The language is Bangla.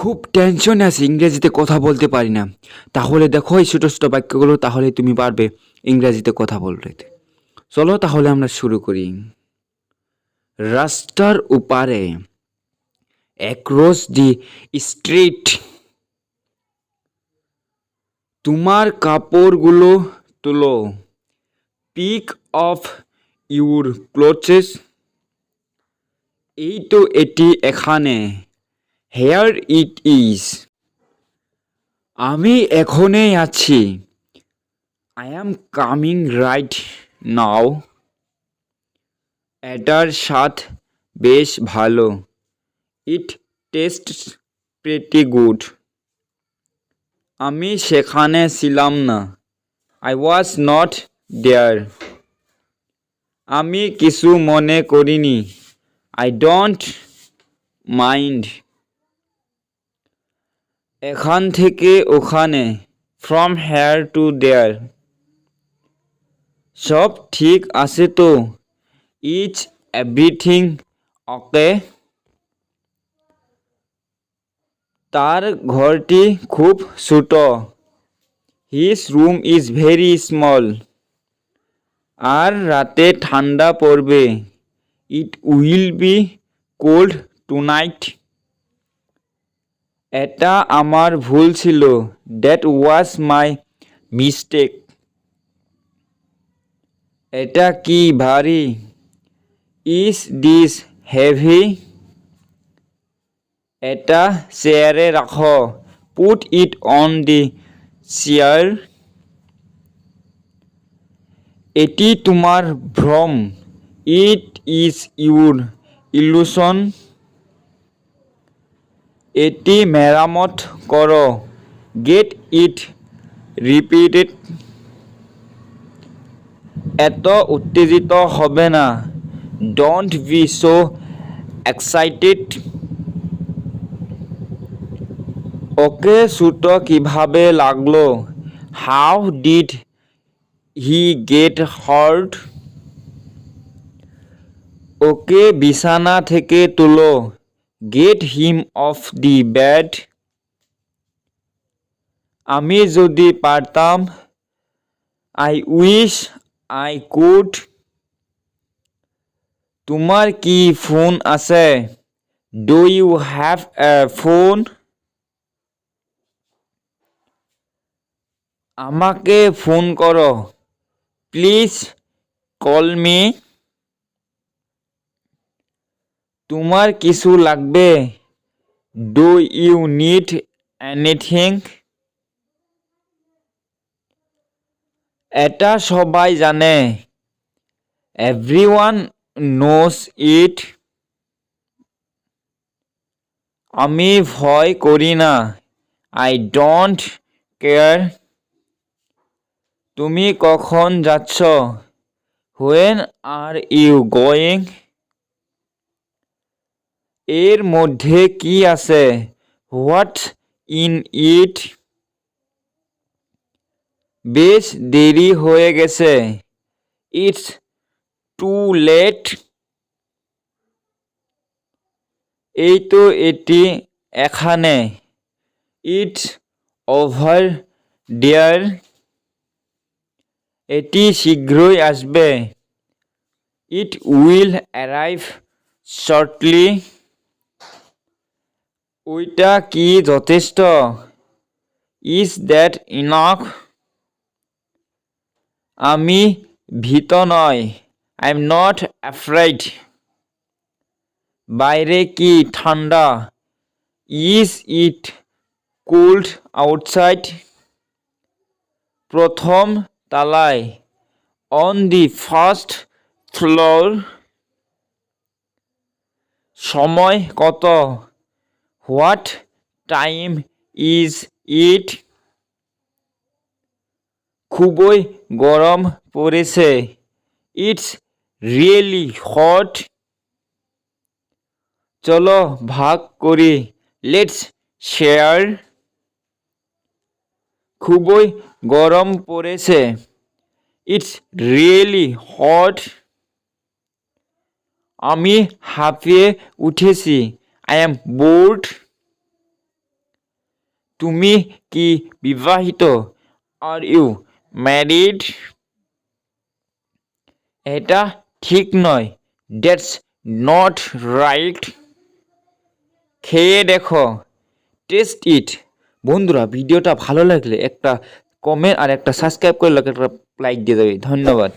খুব টেনশনে আছি, ইংরেজিতে কথা বলতে পারি না। তাহলে দেখো এই ছোটো ছোটো বাক্যগুলো, তাহলে তুমি পারবে ইংরেজিতে কথা বলতে। চলো তাহলে আমরা শুরু করি। রাস্তার উপারে, অ্যাক্রস দি স্ট্রিট। তোমার কাপড়গুলো তোলো, পিক অফ ইউর ক্লোথেস। এই তো এটি এখানে, হেয়ার ইট ইজ। আমি এখনই আছি, I am coming right now. এটার স্বাদ বেশ ভালো, ইট টেস্টস প্রিটি গুড। আমি সেখানে ছিলাম না, আই ওয়াজ নট দেয়ার। আমি কিছু মনে করিনি, আই ডোন্ট মাইন্ড। এখান থেকে ওখানে, ফ্রম হেয়ার টু দেয়ার। সব ঠিক আছে তো, ইজ এভরিথিং ওকে? তার ঘরটি খুব ছোট, his room is very small. আর রাতে ঠান্ডা পড়বে, it will be cold tonight. এটা আমার ভুল ছিল, দ্যাট ওয়াজ মাই মিস্টেক। এটা কি ভারী, ইজ দিস হেভি? এটা চেয়ারে রাখো, put it on the chair. এটি তোমার ভ্রম, ইট ইজ ইউর ইলুশন। এটি মেরামত করো, গেট ইট রিপিটেড। এত উত্তেজিত হবে না, ডোন্ট বি সো এক্সাইটেড। ওকে ছোট কিভাবে লাগলো, how did he get hurt? ওকে বিছানা থেকে তুলো, get him off the bed. আমি যদি পারতাম, আই উইশ আই কুড। তোমার কি ফোন আছে, do you have a phone? আমাকে ফোন করো, প্লিজ কল মি। তোমার কিছু লাগবে, ডু ইউ নিড এনিথিং? এটা সবাই জানে, এভরিওয়ান নোস ইট। আমি ভয় করি না, আই ডোন্ট কেয়ার। তুমি কখন যাচ্ছ, হোয়েন আর ইউ গোয়িং? এর মধ্যে কি আছে, হোয়াট ইন ইট? বেশ দেরি হয়ে গেছে, ইটস টু লেট। এই তো এটি এখানে, ইটস ওভার দেয়ার। এটি শীঘ্রই আসবে, ইট উইল অ্যারাইভ শর্টলি। ওইটা কি যথেষ্ট, ইজ দ্যাট ইনাফ? আমি ভীত নই, আই এম নট অ্যাফ্রেড। বাইরে কি ঠান্ডা, ইজ ইট কোল্ড আউটসাইড? প্রথম তলায়, অন দি ফার্স্ট ফ্লোর। সময় কত, হোয়াট টাইম ইজ ইট? খুবই গরম পড়েছে, ইটস রিয়েলি হট। চলো ভাগ করি, লেটস শেয়ার। খুবই গরম পড়েছে, ইটস রিয়েলি হট। আমি হাঁপিয়ে উঠেছি, আই এম বোর্ড। তুমি কি বিবাহিত? Are you married? এটা ঠিক নয়। That's not right. খেয়ে দেখো। Test it. বন্ধুরা, ভিডিওটা ভালো লাগলে একটা কমেন্ট আর একটা সাবস্ক্রাইব করে একটা লাইক দিয়ে দেবে। ধন্যবাদ।